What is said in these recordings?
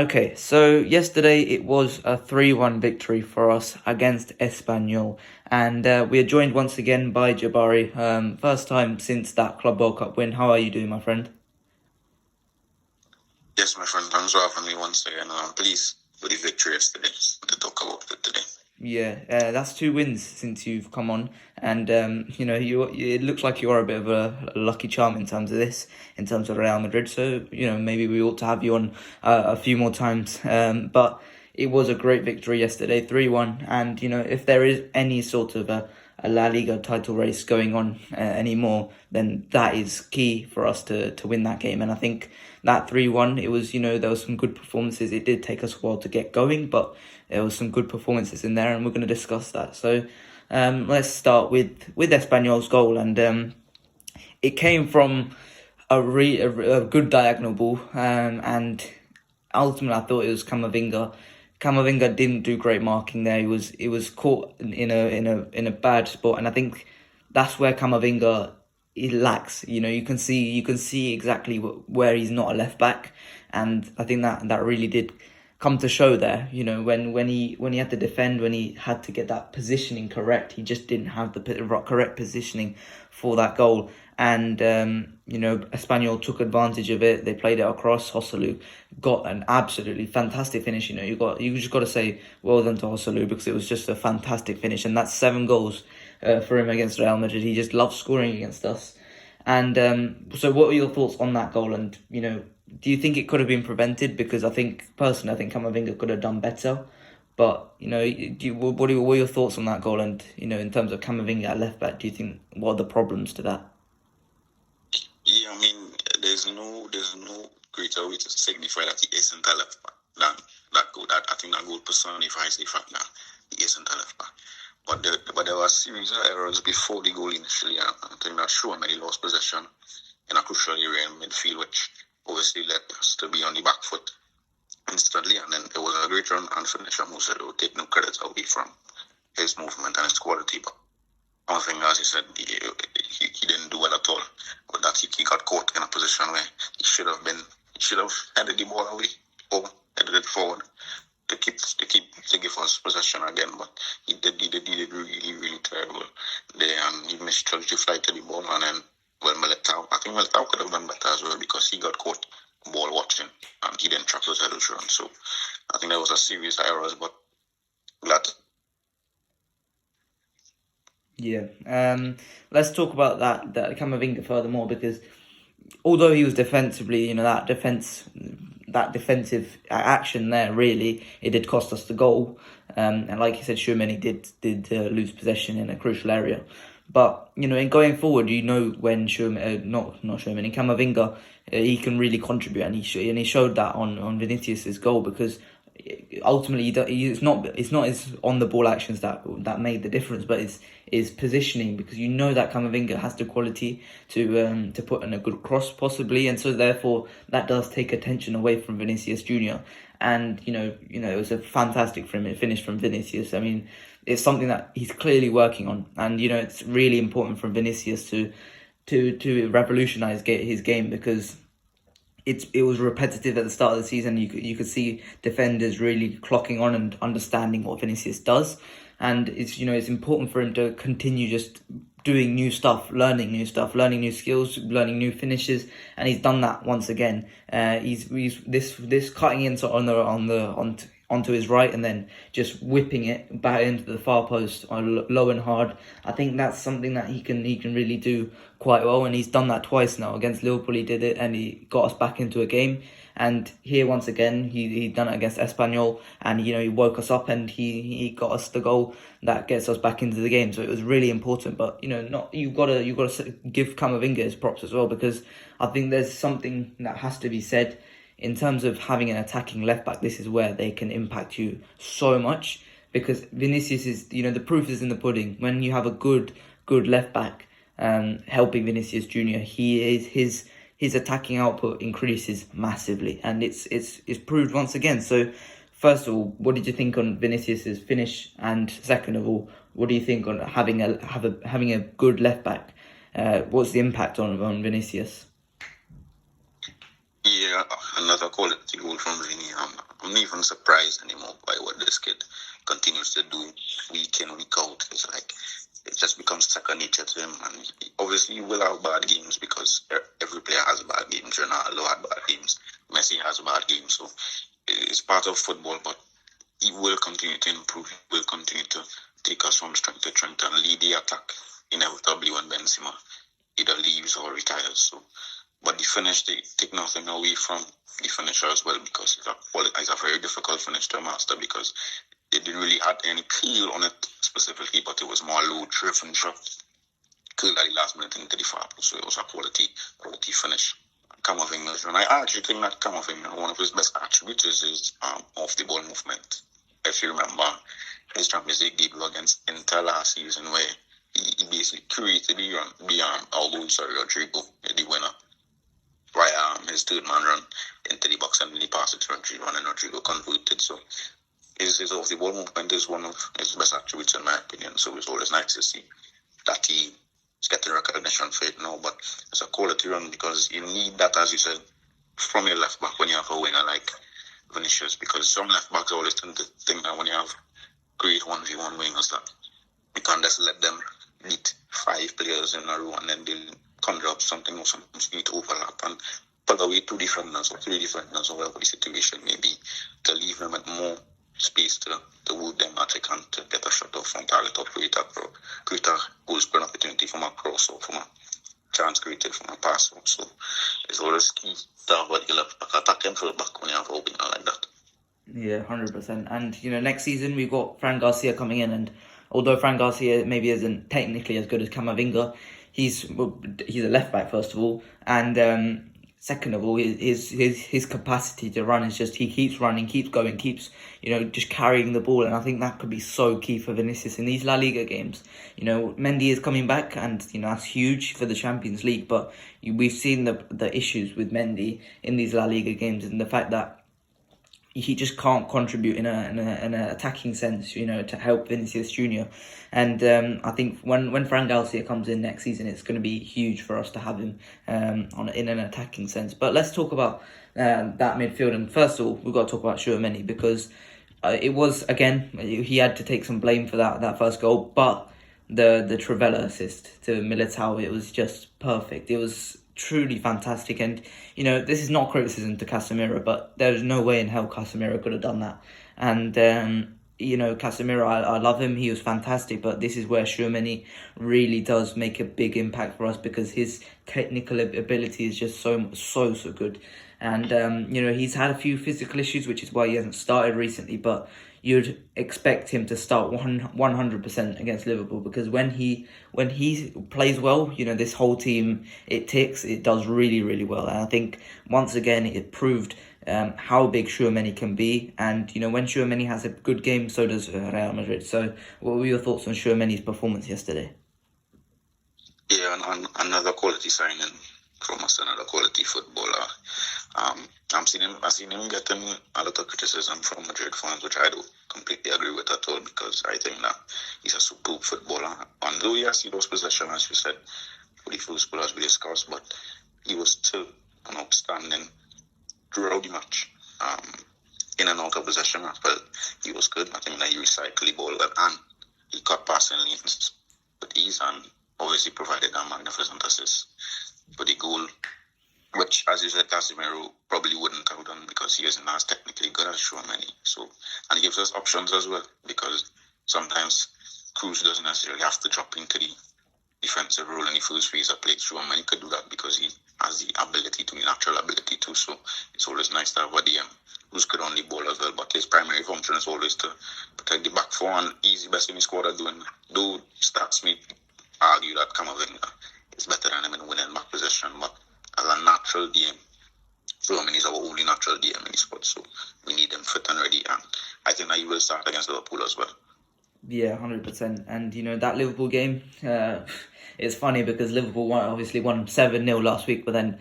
Okay, so yesterday it was a 3-1 victory for us against Espanyol, and we are joined once again by Jabari. First time since that Club World Cup win. How are you doing, my friend? Yes, my friend. Thanks for having me once again. I'm pleased with the victory yesterday to talk about it today. Yeah, that's 2 wins since you've come on, and it looks like you are a bit of a lucky charm in terms of this, in terms of Real Madrid. So maybe we ought to have you on a few more times. But it was a great victory yesterday, 3-1, and if there is any sort of a La Liga title race going on anymore, then that is key for us to win that game. And I think that 3-1, it was, there was some good performances. It did take us a while to get going, but there was some good performances in there, and we're going to discuss that. So let's start with Espanyol's goal, and it came from a good diagonal ball, and ultimately I thought it was Camavinga. Camavinga didn't do great marking there. He was caught in a bad spot, and I think that's where Camavinga he lacks. You can see exactly where he's not a left back, and I think that really did come to show there. When he had to defend, when he had to get that positioning correct, he just didn't have the correct positioning for that goal. And Espanyol took advantage of it. They played it across. Joselu got an absolutely fantastic finish. You just got to say well done to Joselu, because it was just a fantastic finish, and that's 7 goals for him against Real Madrid. He just loves scoring against us. And so, what were your thoughts on that goal? And do you think it could have been prevented? Because I think Camavinga could have done better. But what were your thoughts on that goal? And in terms of Camavinga at left back, do you think what are the problems to that? Yeah, I mean, there's no greater way to signify that he isn't a left back than that goal. I think that goal personifies the fact that he isn't a left back. But there were a series of errors before the goal initially. I think that Tchouameni lost possession in a crucial area in midfield, which obviously led us to be on the back foot instantly. And then there was a great run and finisher who said, take no credit away from his movement and his quality. But one thing, as he said, he didn't do well at all. But that he got caught in a position where he should have headed the ball away or headed it forward to give us possession again. But he did really terrible there, and he misjudged the flight of the ball. And then Militao, I think Militao could have done better as well, because he got caught ball watching and he didn't track those headers run. So I think there was a series of errors, but glad. Yeah. Let's talk about that Camavinga furthermore, because although he was defensively, that defensive action there, really, it did cost us the goal. And like you said, Tchouameni did lose possession in a crucial area. But in going forward, when Camavinga, he can really contribute, and he showed that on Vinicius's goal, because ultimately it's not his on the ball actions that made the difference, but it's positioning, because that Camavinga has the quality to put in a good cross possibly, and so therefore that does take attention away from Vinicius Junior. And it was a fantastic finish from Vinicius. I mean, it's something that he's clearly working on, and it's really important for Vinicius to revolutionize his game, because it was repetitive at the start of the season. You could see defenders really clocking on and understanding what Vinicius does, and it's important for him to continue just doing new stuff, learning new skills, learning new finishes, and he's done that once again. He's this cutting in onto his right, and then just whipping it back into the far post low and hard. I think that's something that he can really do quite well, and he's done that twice now. Against Liverpool he did it, and he got us back into a game. And here once again he done it against Espanyol, and he woke us up, and he got us the goal that gets us back into the game. So it was really important. But you gotta give Camavinga his props as well, because I think there's something that has to be said in terms of having an attacking left back. This is where they can impact you so much, because Vinicius is, the proof is in the pudding. When you have a good left back helping Vinicius Junior, his attacking output increases massively, and it's proved once again. So first of all, what did you think on Vinicius's finish? And second of all, what do you think on having a good left back? What's the impact on Vinicius? Yeah, another quality goal from Vini. I'm not even surprised anymore by what this kid continues to do week in, week out. It's like it just becomes second nature to him. And obviously, he will have bad games because every player has bad games. Ronaldo had bad games. Messi has bad games. So it's part of football, but he will continue to improve. He will continue to take us from strength to strength and lead the attack inevitably when Benzema either leaves or retires. So, but the finish, they take nothing away from the finisher as well, because it's a very difficult finish to master, because it didn't really have any peel on it specifically, but it was more low-driven shot. Killed at the last minute into the far post, so it was a quality finish. Camavinga, and I actually think that Camavinga, one of his best attributes is his off-the-ball movement. If you remember his Champions League debut against Inter last season, where he basically created Rodrygo, the winner, via his third man run into the box, and then he passed it to Rodrygo, and Rodrygo converted. So his off-the-ball movement is one of his best attributes, in my opinion. So it's always nice to see that he's getting recognition for it now. But it's a quality run, because you need that, as you said, from your left back when you have a winger like Vinicius, because some left backs always tend to think that when you have great 1v1 wingers, that you can't just let them beat 5 players in a row and then they'll conjure up something, or sometimes you need to overlap and pull away 2 defenders or 3 defenders or whatever the situation may be, to leave them with more space to wound them at the and to get a shot off from target or create a goal scoring opportunity from a cross or from a chance created from a pass. So it's always key to have a left back attack and full back when you have a winger like that. Yeah, 100%. And, next season we've got Fran Garcia coming in, and although Fran Garcia maybe isn't technically as good as Camavinga, he's a left back, first of all, and second of all, his capacity to run is just, he keeps running, keeps going, keeps just carrying the ball, and I think that could be so key for Vinicius in these La Liga games. Mendy is coming back, and that's huge for the Champions League, but we've seen the issues with Mendy in these La Liga games, and the fact that he just can't contribute in an attacking sense, to help Vinicius Junior. And I think when Fran Garcia comes in next season, it's going to be huge for us to have him in an attacking sense. But let's talk about that midfield. And first of all, we've got to talk about Tchouameni, because it was, again, he had to take some blame for that first goal. But the Trivela assist to Militao, it was just perfect. It was truly fantastic, and this is not criticism to Casemiro, but there's no way in hell Casemiro could have done that. And Casemiro, I love him, he was fantastic, but this is where Tchouameni really does make a big impact for us, because his technical ability is just so good. And he's had a few physical issues, which is why he hasn't started recently, but you'd expect him to start 100% against Liverpool, because when he plays well, this whole team, it does really, really well. And I think once again it proved how big Tchouameni can be, and when Tchouameni has a good game, so does Real Madrid. So what were your thoughts on Tchouameni's performance yesterday? Yeah, and another quality signing from us, another quality footballer. I've seen him getting a lot of criticism from Madrid fans, which I don't completely agree with at all, because I think that he's a superb footballer. And though yes, he lost possession, as you said, for the first goal as we discussed, but he was still an outstanding throughout the match. In and out of possession as well, he was good. I think that he recycled the ball well, and he cut passing lanes with ease, and obviously provided a magnificent assist for the goal, which, as you said, Casemiro probably wouldn't have done, because he isn't as technically good as Tchouameni. So, and he gives us options as well, because sometimes Kroos doesn't necessarily have to drop into the defensive role in the first phase of play. Tchouameni could do that because he has the natural ability to. So it's always nice to have a DM who's good on the ball as well. But his primary function is always to protect the back four, and he's the best in the squad at doing that. Though stats may argue that Camavinga is better than him in winning back possession, but as a natural DM, Tchouameni is our only natural DM in the squad, so we need him fit and ready, and I think that he will start against Liverpool as well. Yeah, 100%. And that Liverpool game, it's funny because Liverpool won 7-0 last week, but then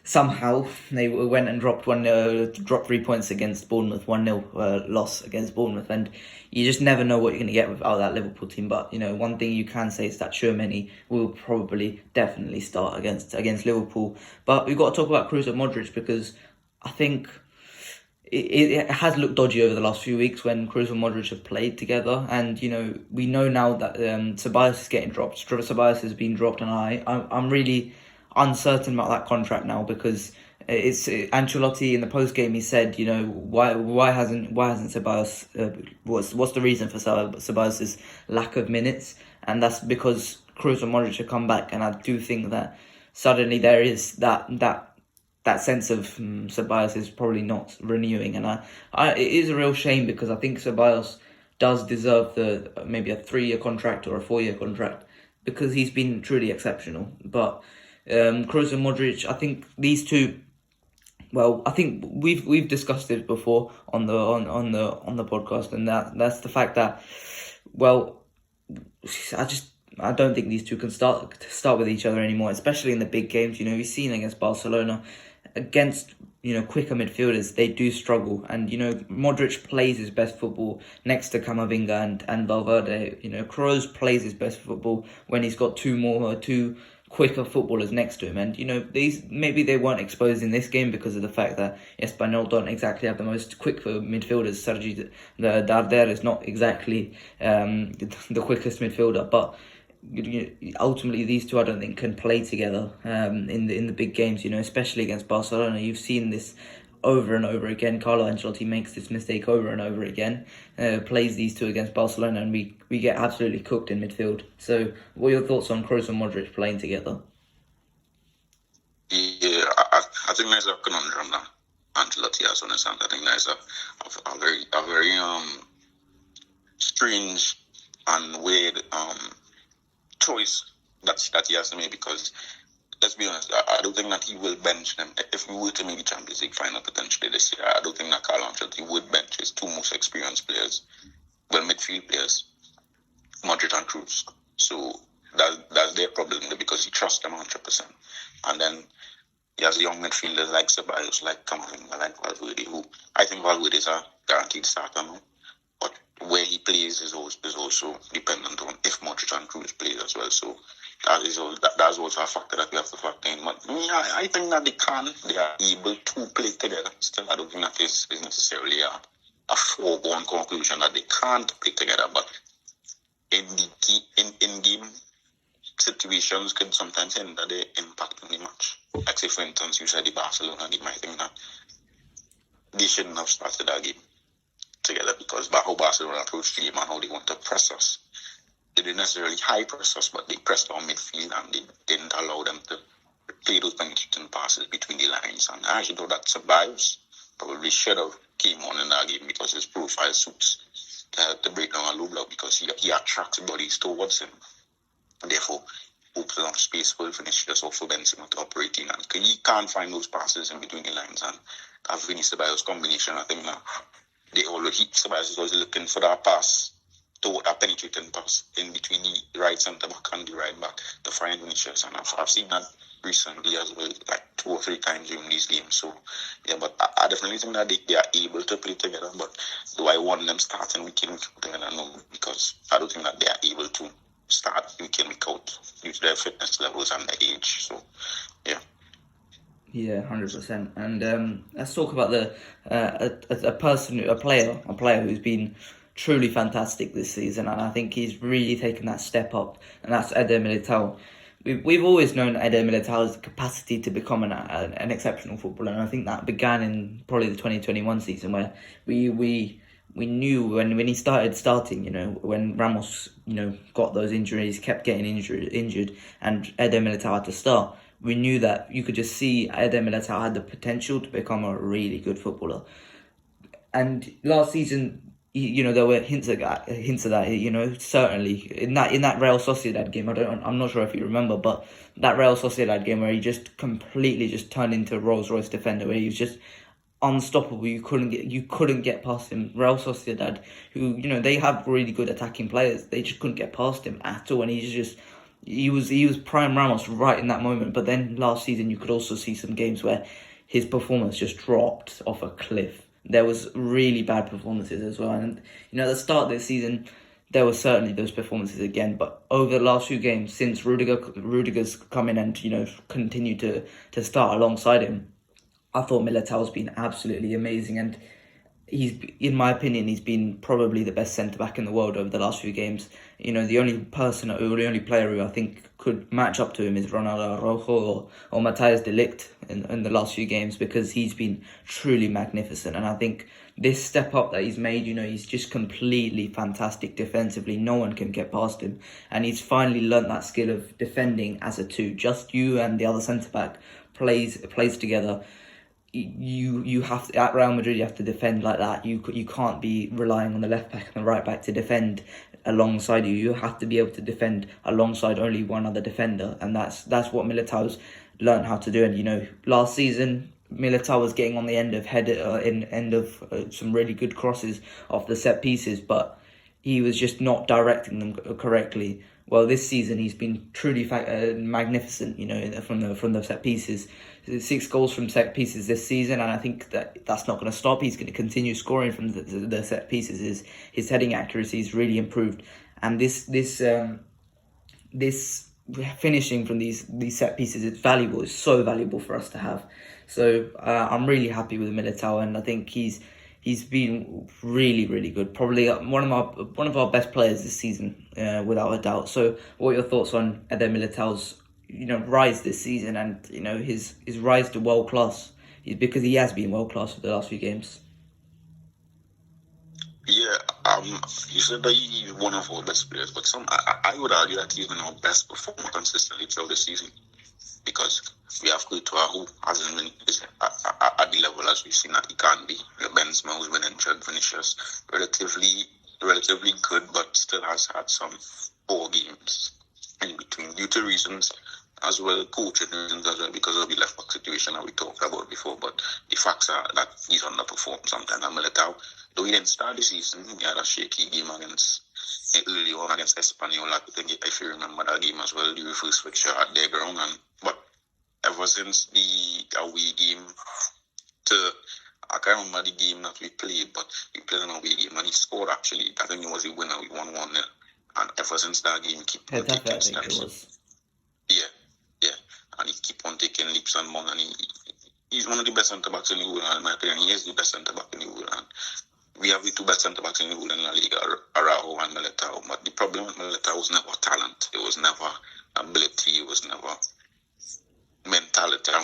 somehow they went and dropped 3 points against Bournemouth, 1-0 loss against Bournemouth, and you just never know what you're going to get out of that Liverpool team. But one thing you can say is that Tchouameni will definitely start against Liverpool. But we've got to talk about Kroos and Modric, because I think it has looked dodgy over the last few weeks when Kroos and Modric have played together, and we know now that Ceballos is getting dropped. Ceballos has been dropped, and I'm really uncertain about that contract now, because it's Ancelotti in the post game. He said, why hasn't Ceballos? What's the reason for Ceballos' lack of minutes? And that's because Kroos and Modric have come back, and I do think that suddenly there is that sense of Ceballos is probably not renewing, and it is a real shame, because I think Ceballos does deserve maybe a 3-year contract or a 4-year contract, because he's been truly exceptional. But Kroos and Modric, I think these two. Well, I think we've discussed it before on the podcast, and that's the fact that, well, I don't think these two can start with each other anymore, especially in the big games. We've seen against Barcelona, against quicker midfielders, they do struggle. And Modric plays his best football next to Camavinga and Valverde. Kroos plays his best football when he's got two quicker footballers next to him. And these, maybe they weren't exposed in this game because of the fact that Espanyol don't exactly have the most quick midfielders. Sergi Darder is not exactly the quickest midfielder, but ultimately these two, I don't think, can play together in the big games, especially against Barcelona. You've seen this over and over again. Carlo Ancelotti makes this mistake over and over again, plays these two against Barcelona, and we get absolutely cooked in midfield. So what are your thoughts on Kroos and Modric playing together? Yeah, I think there's a conundrum now. Ancelotti has to understand. I think there's a very strange and weird choice that he has to make, because let's be honest, I don't think that he will bench them. If we were to make the Champions League final potentially this year, I don't think that Carlo Ancelotti would bench his two most experienced players, midfield players, Modric and Kroos. So that's their problem, because he trusts them 100%. And then he has young midfielders like Ceballos, like Camavinga, like Valverde, who I think Valverde is a guaranteed starter now. But where he plays is also dependent on if Modric and Kroos play as well. So that's also a factor that we have to factor in. But I think that they are able to play together. Still, I don't think that is necessarily a foregone conclusion that they can't play together. But in game situations can sometimes hinder the impact on the match. Like say, for instance, you said the Barcelona game. I think that they shouldn't have started that game together, because how Barcelona approached the game and how they want to press us. They didn't necessarily high press us, but they pressed our midfield and they didn't allow them to play those penetrating passes between the lines. And I actually thought that Ceballos probably should have came on in that game, because his profile suits to break down a low block, because he attracts bodies towards him. And therefore, opens up space for finishers or for Benzema to operate in. And he can't find those passes in between the lines. And that Vini Ceballos combination, I think that Ceballos is always looking for that pass, a penetrating pass in between the right centre back and the right back to find Vinicius. And I've seen that recently as well, like 2 or 3 times during these games. So yeah, but I definitely think that they are able to play together. But do I want them starting week in, week out together? No, because I don't think that they are able to start week in, week out due to their fitness levels and their age. So yeah. Yeah, 100%. And let's talk about a player who's been truly fantastic this season, and I think he's really taken that step up, and that's Eder Militao. We've always known Eder Militao's capacity to become an exceptional footballer, and I think that began in probably the 2021 season, where we knew when he starting, when Ramos, got those injuries, kept getting injured, and Eder Militao had to start. We knew that you could just see Eder Militao had the potential to become a really good footballer. And last season, there were hints of that. Certainly in that Real Sociedad game. I'm not sure if you remember, but that Real Sociedad game where he just completely just turned into a Rolls Royce defender, where he was just unstoppable. You couldn't get past him. Real Sociedad, who they have really good attacking players, they just couldn't get past him at all, and he was prime Ramos right in that moment. But then last season, you could also see some games where his performance just dropped off a cliff. There was really bad performances as well. And, at the start of this season, there were certainly those performances again. But over the last few games, since Rudiger's come in and, continued to start alongside him, I thought Militao's been absolutely amazing. And in my opinion, he's been probably the best centre back in the world over the last few games. The only player who I think could match up to him is Ronaldo Araujo or Matthias de Ligt in the last few games, because he's been truly magnificent. And I think this step up that he's made, he's just completely fantastic defensively. No one can get past him, and he's finally learnt that skill of defending as a two. Just you and the other centre back plays together. You have to, at Real Madrid, you have to defend like that. You can't be relying on the left back and the right back to defend alongside you. You have to be able to defend alongside only one other defender, and that's what Militao's learned how to do. And last season Militao was getting on the end of some really good crosses off the set pieces, but he was just not directing them correctly. Well, this season he's been truly magnificent, from the set pieces. 6 goals from set pieces this season, and I think that's not going to stop. He's going to continue scoring from the set pieces. His heading accuracy has really improved, and this finishing from these set pieces is valuable. It's so valuable for us to have. So I'm really happy with Militao, and I think he's been really, really good. Probably one of our best players this season, without a doubt. So, what are your thoughts on Eder Militao's rise this season, and his rise to world class? Because he has been world class for the last few games. Yeah, you said that he's one of our best players, but I would argue that he's been our best performer consistently throughout the season, because we have Courtois, who hasn't been at the level as we've seen that he can be. Benzema, who's been injured. Vinicius, relatively good, but still has had some poor games in between due to reasons as well, coaching reasons as well, because of the left back situation that we talked about before. But the facts are that he's underperformed sometimes. And Militao, though he didn't start the season, he had a shaky game early on against Espanyol. I think, if you remember that game as well, the first fixture at their ground. But ever since the away game I can't remember the game that we played, but we played an away game and he scored actually. I think it was a winner. We won 1-0. And ever since that game, he kept on taking steps. Yeah. And he keep on taking leaps and bounds. And he's one of the best centre backs in the world, in my opinion. He is the best centre back in the world. And we have the 2 best centre backs in the world in La Liga, Araujo and Militao. But the problem with Militao was never talent. It was never ability. It was never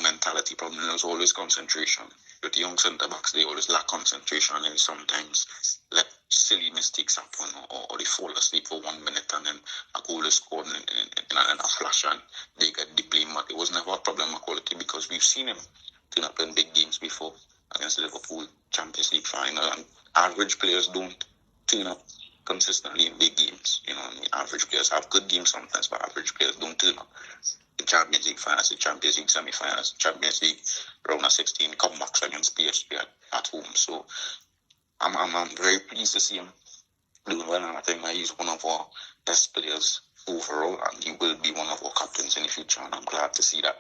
mentality problem. It was always concentration. With the young centre backs, they always lack concentration, and they sometimes let silly mistakes happen, or they fall asleep for 1 minute and then a goal is scored in a flash and they get deeply mad. It was never a problem of quality, because we've seen him turn up in big games before against the Liverpool Champions League final, and average players don't turn up consistently in big games. Average players have good games sometimes, but average players don't turn up in Champions League finals, the Champions League semi-finals, Champions League round of 16 comebacks against PSG at home. So I'm very pleased to see him doing well, and I think that he's one of our best players overall, and he will be one of our captains in the future. And I'm glad to see that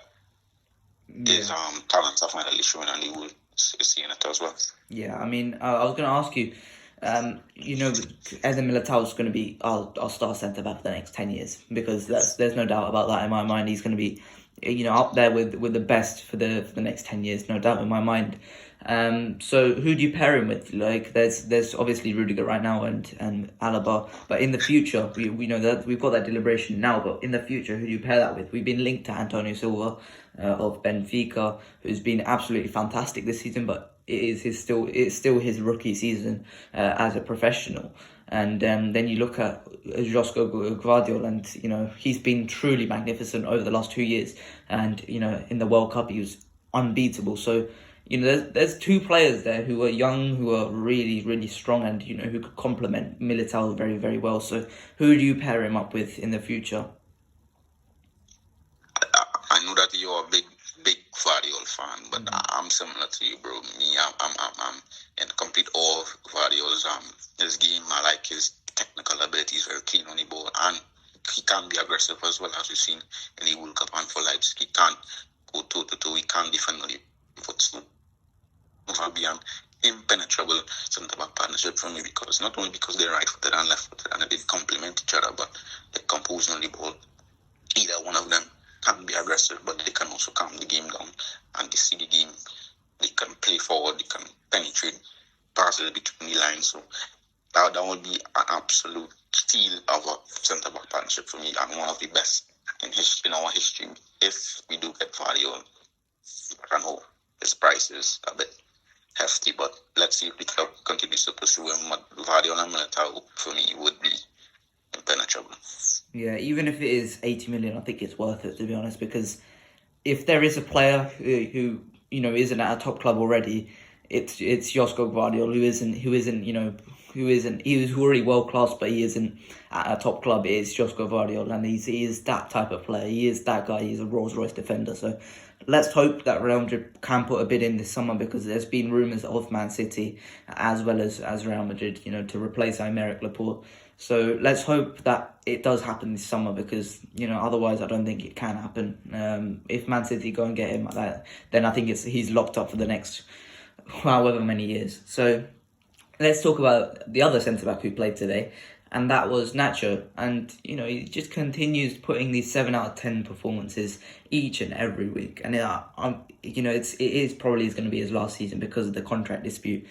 his talents are finally showing, and he will see in it as well. Yeah, I mean, I was going to ask you. Eder Militao is going to be our star centre back for the next 10 years, because there's no doubt about that in my mind. He's going to be, up there with the best for the next 10 years, no doubt in my mind. So who do you pair him with? Like, there's obviously Rodrygo right now and Alaba, but in the future, we know that we've got that deliberation now. But in the future, who do you pair that with? We've been linked to Antonio Silva of Benfica, who's been absolutely fantastic this season, but it's still his rookie season as a professional. And then you look at Josko Gvardiol, and he's been truly magnificent over the last 2 years. And in the World Cup, he was unbeatable. So there's 2 players there who are young, who are really, really strong, and who could complement Militao very, very well. So who do you pair him up with in the future? I know that you're a big Gvardiol fan, but I'm similar to you, bro. I'm in complete awe of Gvardiol's his game. I like his technical ability. He's very clean on the ball, and he can be aggressive as well, as we've seen in the World Cup and for Leipzig. He can go toe to toe. He can defend on the foot. So it'll be an impenetrable centre back partnership for me, because not only because they're right footed and left footed and they complement each other, but they compose on the ball. Either one of them can be aggressive, but they can also calm the game down and they see the game. They can play forward, they can penetrate passes between the lines. So that would be an absolute steal of a centre-back partnership for me, and one of the best in our history. If we do get Guardiola, I don't know, his price is a bit hefty, but let's see if the club continues to pursue him. Guardiola and Militao, for me, would be impenetrable. Yeah, even if it is 80 million, I think it's worth it, to be honest, because if there is a player who isn't at a top club already, it's Josko Gvardiol, he was already world class, but he isn't at a top club. It's Josko Gvardiol, and he is that type of player. He is that guy. He's a Rolls Royce defender. So let's hope that Real Madrid can put a bid in this summer, because there's been rumours of Man City as well as Real Madrid, to replace Aymeric Laporte. So let's hope that it does happen this summer, because otherwise I don't think it can happen. If Man City go and get him like that, then I think he's locked up for the next however many years. So let's talk about the other centre back who played today, and that was Nacho. And he just continues putting these 7 out of 10 performances each and every week. And it is probably going to be his last season because of the contract dispute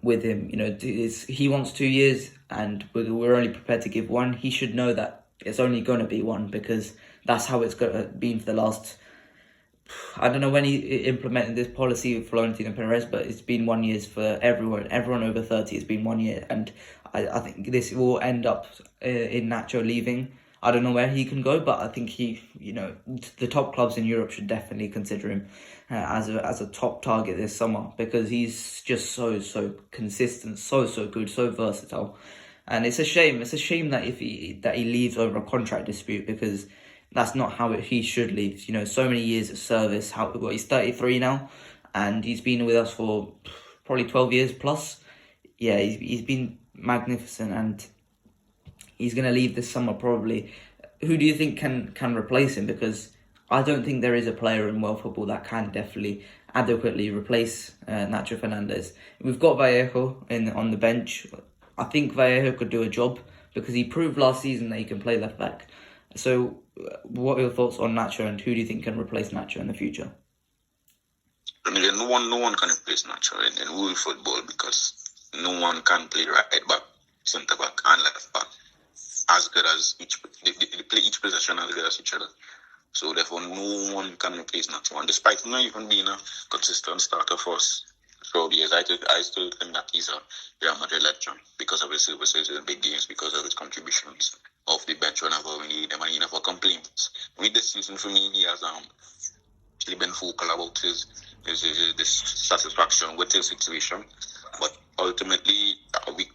with him. He wants 2 years, and we're only prepared to give 1. He should know that it's only going to be 1, because that's how it's been for the last. I don't know when he implemented this policy with Florentino Perez, but it's been 1 year for everyone. Everyone over 30, it's been 1 year, and I think this will end up in Nacho leaving. I don't know where he can go, but I think the top clubs in Europe should definitely consider him as a top target this summer, because he's just so consistent, so good, so versatile. And it's a shame. It's a shame that he leaves over a contract dispute, because that's not how he should leave. So many years of service. He's 33 now, and he's been with us for probably 12 years plus. Yeah, he's been magnificent, and he's going to leave this summer probably. Who do you think can replace him? Because I don't think there is a player in world football that can definitely adequately replace Nacho Fernandez. We've got Vallejo on the bench. I think Vallejo could do a job, because he proved last season that he can play left back. So what are your thoughts on Nacho, and who do you think can replace Nacho in the future? No one can replace Nacho in world football, because no one can play right back, centre back, and left back as good as they play each position as good as each other. So therefore, no one can replace Nacho. And despite not even being a consistent starter for us throughout the years, I still think that he's a Real Madrid legend because of his services in big games, because of his contributions off the bench whenever we need him, and he never complains. With this season, for me, he has actually been vocal about his dissatisfaction with his situation. But ultimately,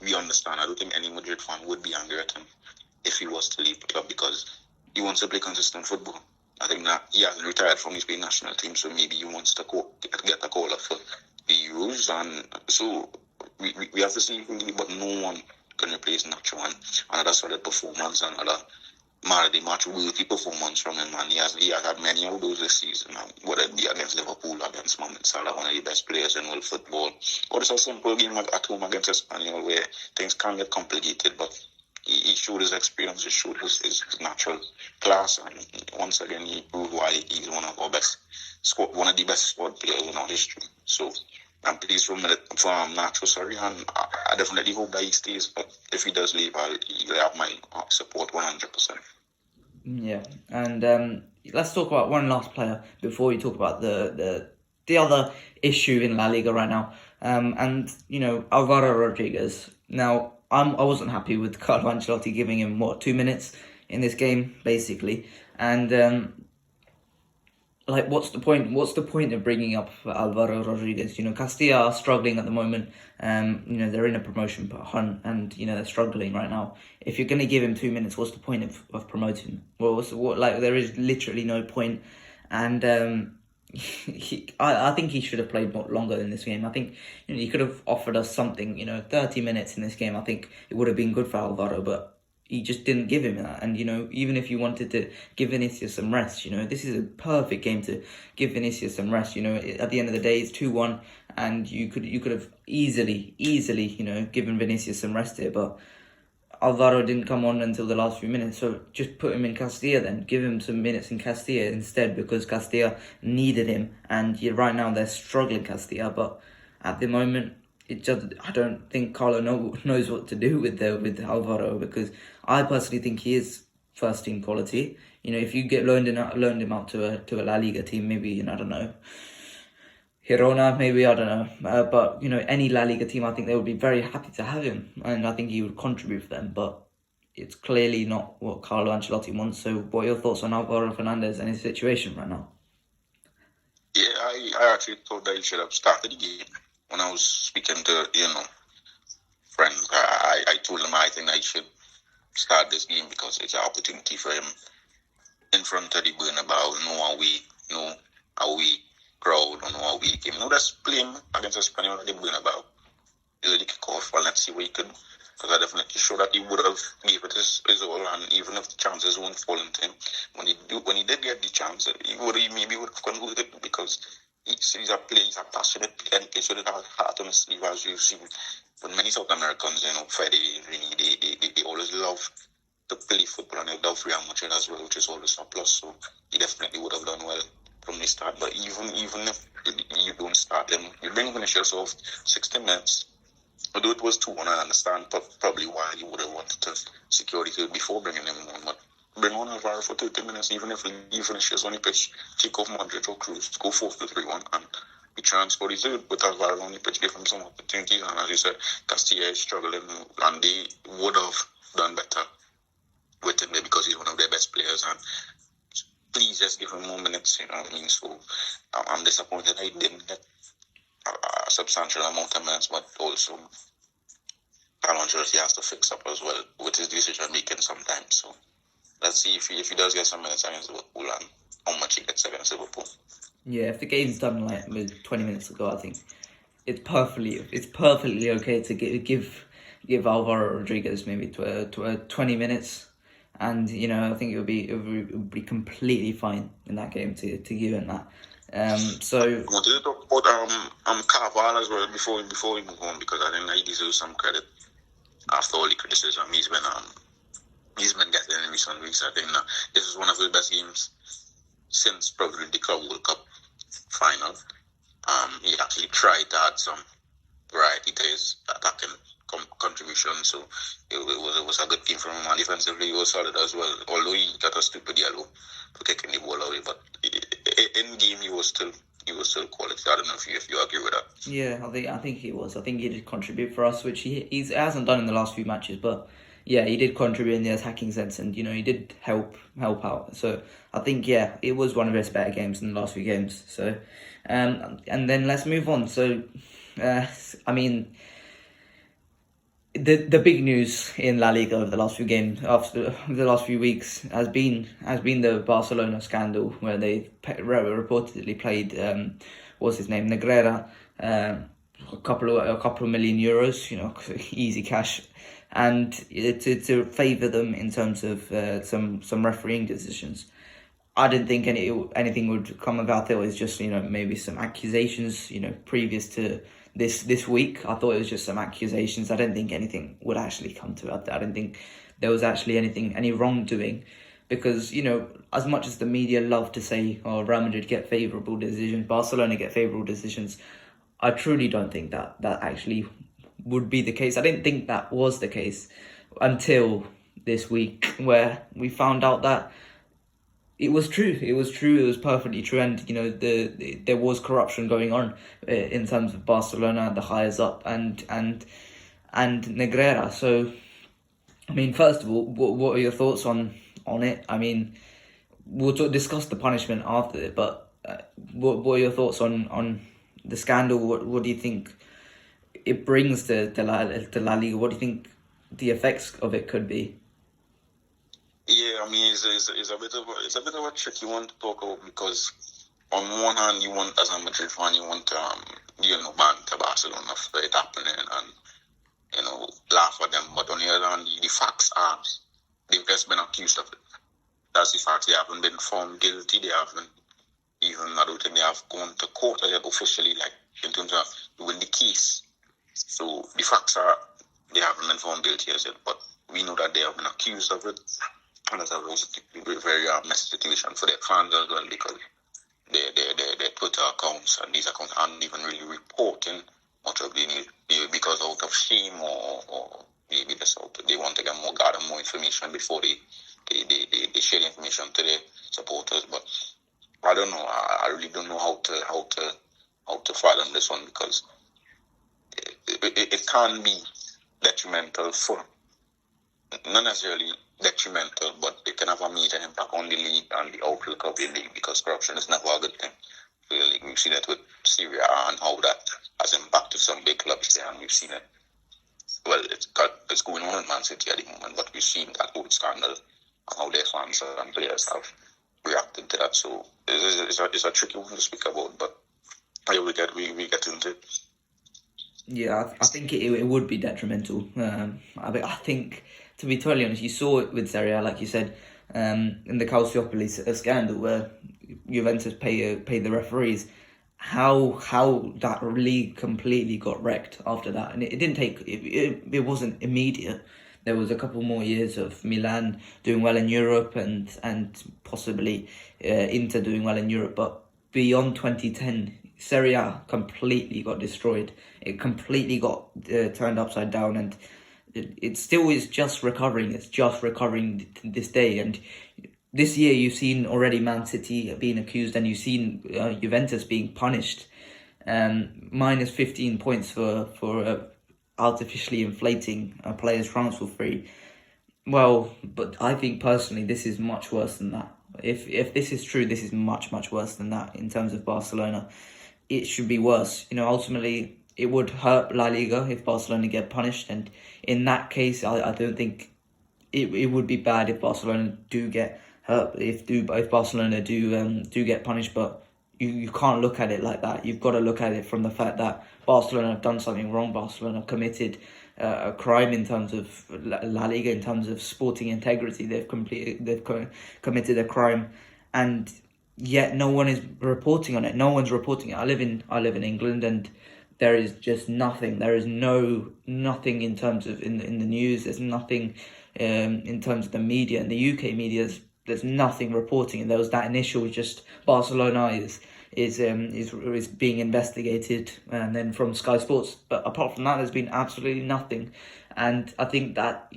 we understand. I don't think any Madrid fan would be angry at him if he was to leave the club, because he wants to play consistent football. I think that he hasn't retired from the Spain national team, so maybe he wants to get a call up for the Euros, and so we have to see, but no one can replace Nacho. And another solid performance, another match worthy performance from him, and he has had many of those this season, whether it be against Liverpool, against Mohamed Salah, one of the best players in world football, or it's a simple game at home against Espanyol where things can get complicated, but he showed his experience, he showed his natural class, and once again he proved why he's one of the best squad players in our history. So I'm pleased for Nacho, and I definitely hope that he stays, but if he does leave, he'll have my support 100%. Yeah, and let's talk about one last player before we talk about the other issue in La Liga right now, and Alvaro Rodriguez. Now, I wasn't happy with Carlo Ancelotti giving him 2 minutes in this game, basically, and what's the point? What's the point of bringing up Alvaro Rodriguez? Castilla are struggling at the moment. They're in a promotion hunt, and they're struggling right now. If you're going to give him 2 minutes, what's the point of promoting him? Well, there is literally no point. And I think he should have played more longer in this game. I think he could have offered us something. 30 minutes in this game. I think it would have been good for Alvaro, but he just didn't give him that. And, even if you wanted to give Vinicius some rest, this is a perfect game to give Vinicius some rest. At the end of the day, it's 2-1, and you could have easily, given Vinicius some rest here, but Alvaro didn't come on until the last few minutes, so just put him in Castilla then. Give him some minutes in Castilla instead, because Castilla needed him, and right now they're struggling, Castilla, but at the moment, I don't think Carlo knows what to do with Alvaro, because I personally think he is first team quality. If you get loaned him out to a La Liga team, maybe I don't know, Girona, maybe, I don't know. But any La Liga team, I think they would be very happy to have him, and I think he would contribute for them. But it's clearly not what Carlo Ancelotti wants. So, what are your thoughts on Alvaro Fernandez and his situation right now? Yeah, I actually thought that he should have started the game. When I was speaking to friends, I told them I think that he should start this game because it's an opportunity for him in front of the Bernabeu. No away crowd, no away game. No, that's playing against Espanyol at the Bernabeu. The kickoff. Well, let's see what he could. Because I definitely sure that he would have gave it his all, and even if the chances won't fall into him, when he did get the chance, he maybe would have converted it, because he's a player, he's a passionate player, and he plays with a heart on his sleeve, as you've seen. But many South Americans, Freddie, they always love to play football, and they love Real Madrid as well, which is always a plus. So he definitely would have done well from the start. But even if you don't start him, you bring Vinicius off 60 minutes. Although it was 2-1, I understand probably why he would have wanted to secure the field before bringing him on. But bring on Alvaro for 30 minutes, even if he finishes on the pitch, take off Modric or Kroos, go 4-3-1, and we try and score the third with Alvaro on the pitch, give him some opportunities. And as you said, Castilla is struggling, and they would have done better with him there because he's one of their best players. And please just give him more minutes, you know what I mean? So I'm disappointed I didn't get a substantial amount of minutes, but also Carlo Ancelotti has to fix up as well with his decision making sometimes. So let's see if he does get some minutes against Liverpool and how much he gets against Liverpool. Yeah, if the game's done with 20 minutes ago, I think it's perfectly okay to give Alvaro Rodriguez maybe to 20 minutes, and I think it would be completely fine in that game to give him that. So I wanted to talk about Carvalho as well before we move on, because I think he deserves some credit after all the criticism he's been getting in recent weeks. I think this is one of his best games since probably the Club World Cup final. He actually tried to add some variety to his attacking contribution, so it was a good game from him. And defensively, he was solid as well, although he got a stupid yellow for kicking the ball away. But in game, he was still quality. I don't know if you agree with that. Yeah, I think he was. I think he did contribute for us, which he hasn't done in the last few matches. But yeah, he did contribute in the attacking sense, and he did help out. So I think it was one of his better games in the last few games. So and then let's move on. So I mean, the big news in La Liga over the last few games, after the last few weeks, has been the Barcelona scandal, where they reportedly played what's his name, Negreira, a couple of million euros, easy cash, and to favour them in terms of some refereeing decisions. I didn't think anything would come about it. It was just maybe some accusations previous to this week. I thought it was just some accusations. I didn't think anything would actually come to it. I didn't think there was actually any wrongdoing, because as much as the media love to say, oh, Real Madrid get favourable decisions, Barcelona get favourable decisions, I truly don't think that actually would be the case. I didn't think that was the case until this week, where we found out that it was true. It was perfectly true, and there was corruption going on in terms of Barcelona, the highest up, and Negreira. So, I mean, first of all, what are your thoughts on it? I mean, we'll discuss the punishment after it, but what are your thoughts on the scandal? What do you think it brings to La Liga? What do you think the effects of it could be? Yeah, I mean, it's a bit of a tricky one to talk about, because on one hand, you want, as a Madrid fan, you want ban to Barcelona for it happening and laugh at them. But on the other hand, the facts are they've just been accused of it. That's the fact. They haven't been found guilty. They haven't even, I don't think they have gone to court yet officially, like in terms of doing the case. So the facts are they haven't been found guilty as yet, but we know that they have been accused of it. And that's a very messy situation for their fans as well, because their Twitter accounts and these accounts aren't even really reporting much of the news, maybe because out of shame or maybe just out, they want to get more gather more information before they share the information to their supporters. But I don't know. I really don't know how to fathom this one, because it can be detrimental for, not necessarily detrimental, but it can have a major impact on the league and the outlook of the league, because corruption is never a good thing. Like, we've seen it with Syria and how that has impacted some big clubs there, and we've seen it. Well, it's going on in Man City at the moment, but we've seen that whole scandal and how their fans and players have reacted to that. So it's a tricky one to speak about, but yeah, we get into it. Yeah, I think it would be detrimental. I think, to be totally honest, you saw it with Serie A, like you said, in the Calciopoli scandal, where Juventus paid the referees. How that league completely got wrecked after that, and it didn't take. It wasn't immediate. There was a couple more years of Milan doing well in Europe and possibly Inter doing well in Europe, but beyond 2010, Serie A completely got destroyed. It completely got turned upside down, and it still is just recovering. It's just recovering to this day. And this year, you've seen already Man City being accused, and you've seen Juventus being punished. Minus 15 points for artificially inflating a player's transfer fee. Well, but I think personally, this is much worse than that. If this is true, this is much worse than that in terms of Barcelona. It should be worse. Ultimately, it would hurt La Liga if Barcelona get punished, and in that case, I don't think it would be bad if Barcelona do get hurt. If Barcelona do get punished, but you can't look at it like that. You've got to look at it from the fact that Barcelona have done something wrong. Barcelona have committed a crime in terms of La Liga, in terms of sporting integrity. They've committed a crime, and yet no one is reporting on it. No one's reporting it. I live in England, and there is just nothing. There is nothing in terms of in the news. There's nothing in terms of the media. In the UK media, there's nothing reporting. And there was that initial just Barcelona is being investigated, and then from Sky Sports. But apart from that, there's been absolutely nothing. And I think that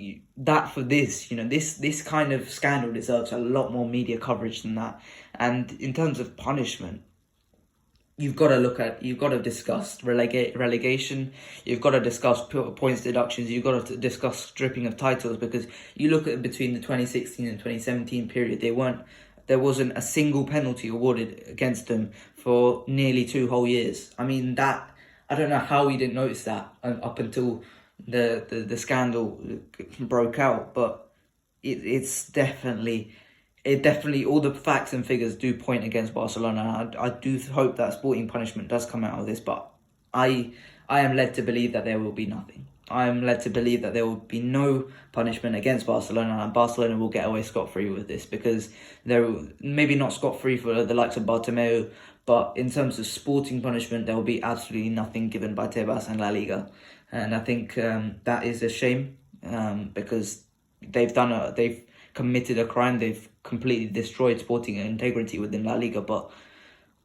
for this, this kind of scandal deserves a lot more media coverage than that. And in terms of punishment, you've got to discuss relegation. You've got to discuss points deductions. You've got to discuss stripping of titles, because you look at between the 2016 and 2017 period, there wasn't a single penalty awarded against them for nearly 2 whole years. I mean, that, I don't know how we didn't notice that up until the scandal broke out, but it definitely all the facts and figures do point against Barcelona. I do hope that sporting punishment does come out of this, but I am led to believe that there will be nothing. I am led to believe that there will be no punishment against Barcelona, and Barcelona will get away scot-free with this, because they're maybe not scot-free for the likes of Bartomeu, but in terms of sporting punishment, there will be absolutely nothing given by Tebas and La Liga. And I think that is a shame, because they've committed a crime. They've completely destroyed sporting integrity within La Liga. But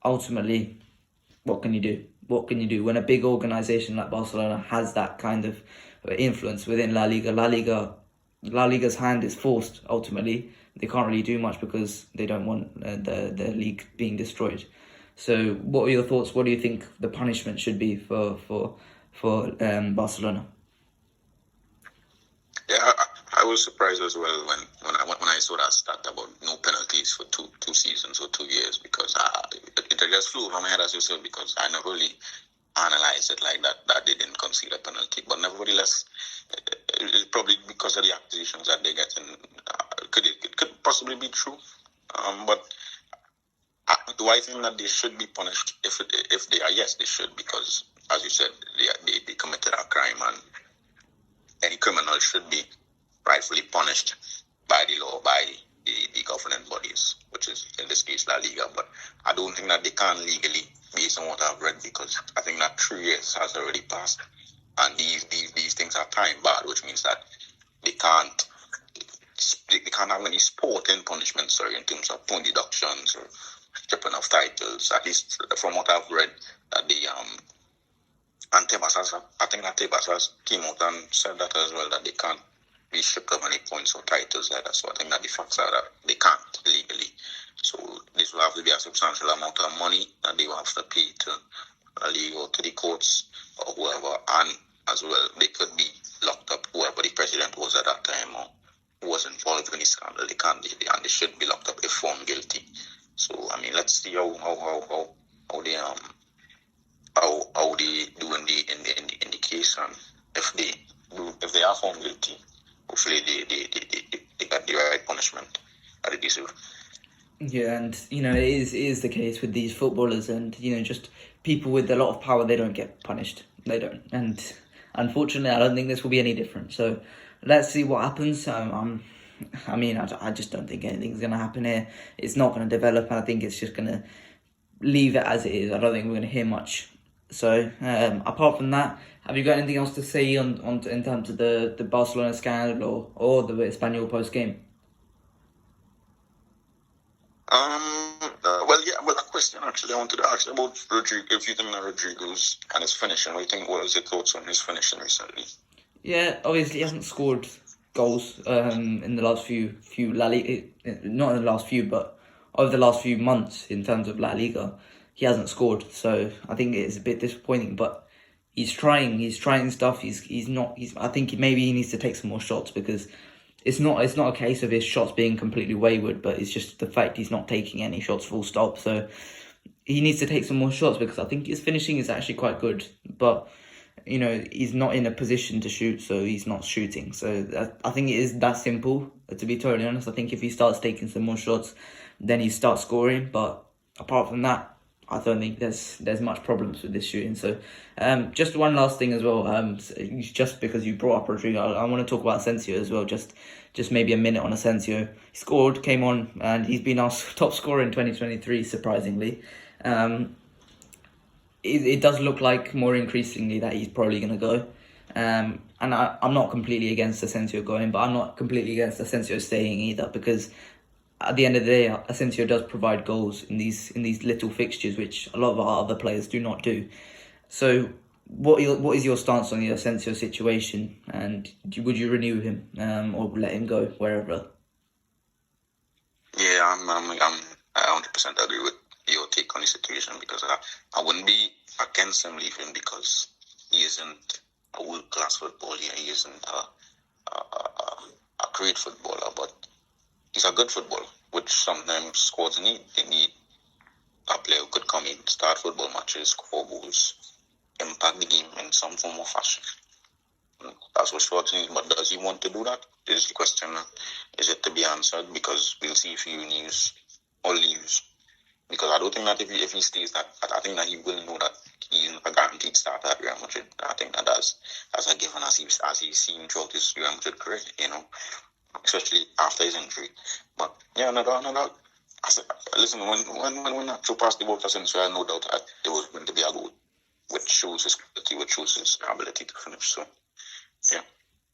ultimately, what can you do? What can you do when a big organisation like Barcelona has that kind of influence within La Liga? La Liga's hand is forced. Ultimately, they can't really do much because they don't want the league being destroyed. So, what are your thoughts? What do you think the punishment should be for Barcelona? Yeah, I was surprised as well when I saw that stat about no penalties for two seasons or 2 years, because it just flew over my head, as you said, because I never really analyzed it like that they didn't concede a penalty. But nevertheless, it's probably because of the accusations that they get, and it could possibly be true. But do I think that they should be punished? If they are, yes, they should, because, as you said, they committed a crime, and any criminal should be rightfully punished by the law, by the governing bodies, which is in this case La Liga. But I don't think that they can legally, based on what I've read, because I think that 3 years has already passed, and these things are time barred, which means that they can't have any sporting punishments, or in terms of point deductions or stripping of titles. At least from what I've read, that And I think that Tebas has came out and said that as well, that they can't be stripped of any points or titles like that. So I think that the facts are that they can't legally. So this will have to be a substantial amount of money that they will have to pay to the league or to the courts or whoever. And as well, they could be locked up, whoever the president was at that time or who was involved in the scandal. They can't, and they should be locked up if found guilty. So I mean, let's see how they how they do in the case, and if they are found guilty, hopefully they get the right punishment that they deserve. Yeah, and it is the case with these footballers, and just people with a lot of power, they don't get punished. They don't, and unfortunately, I don't think this will be any different. So let's see what happens. I just don't think anything's going to happen here. It's not going to develop, and I think it's just going to leave it as it is. I don't think we're going to hear much. So apart from that, have you got anything else to say on in terms of the Barcelona scandal or the Espanyol post game? Well, a question actually I wanted to ask about Rodrygo. If you think that Rodrygo's and his finishing, what was your thoughts on his finishing recently? Yeah, obviously he hasn't scored goals in the last few La Liga, not in the last few, but over the last few months in terms of La Liga, he hasn't scored. So I think it's a bit disappointing, but he's trying stuff. I think maybe he needs to take some more shots, because it's not a case of his shots being completely wayward, but it's just the fact he's not taking any shots full stop. So he needs to take some more shots, because I think his finishing is actually quite good, but he's not in a position to shoot, so he's not shooting. So I think it is that simple, to be totally honest. I think if he starts taking some more shots, then he starts scoring. But apart from that, I don't think there's much problems with this shooting. So just one last thing as well. Just because you brought up Rodrygo, I want to talk about Asensio as well. Just maybe a minute on Asensio. He scored, came on, and he's been our top scorer in 2023, surprisingly. It does look like more increasingly that he's probably going to go. And I'm not completely against Asensio going, but I'm not completely against Asensio staying either, because at the end of the day, Asensio does provide goals in these little fixtures, which a lot of our other players do not do. So what is your stance on the Asensio situation, and would you renew him or let him go wherever? Yeah, I 100% agree with your take on the situation, because I wouldn't be against him leaving, because he isn't a world-class footballer. He isn't a great footballer, but he's a good footballer, which sometimes squads need. They need a player who could come in, start football matches, score goals, impact the game in some form or fashion. That's what squads need. But does he want to do that? Is the question. Is it to be answered? Because we'll see if he renews or leaves. Because I don't think that if he stays, that I think that he will know that he's a guaranteed starter at Real Madrid. I think that that's a given, as he's seen throughout his Real Madrid career, especially after his injury. But yeah, no doubt. Listen, when Nacho passed the ball to Asensio, I had no doubt that there was going to be a goal, which shows his quality, which shows his ability to finish. So, yeah.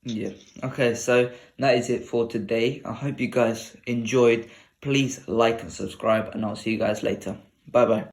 Yeah. Okay, so that is it for today. I hope you guys enjoyed. Please like and subscribe, and I'll see you guys later. Bye-bye.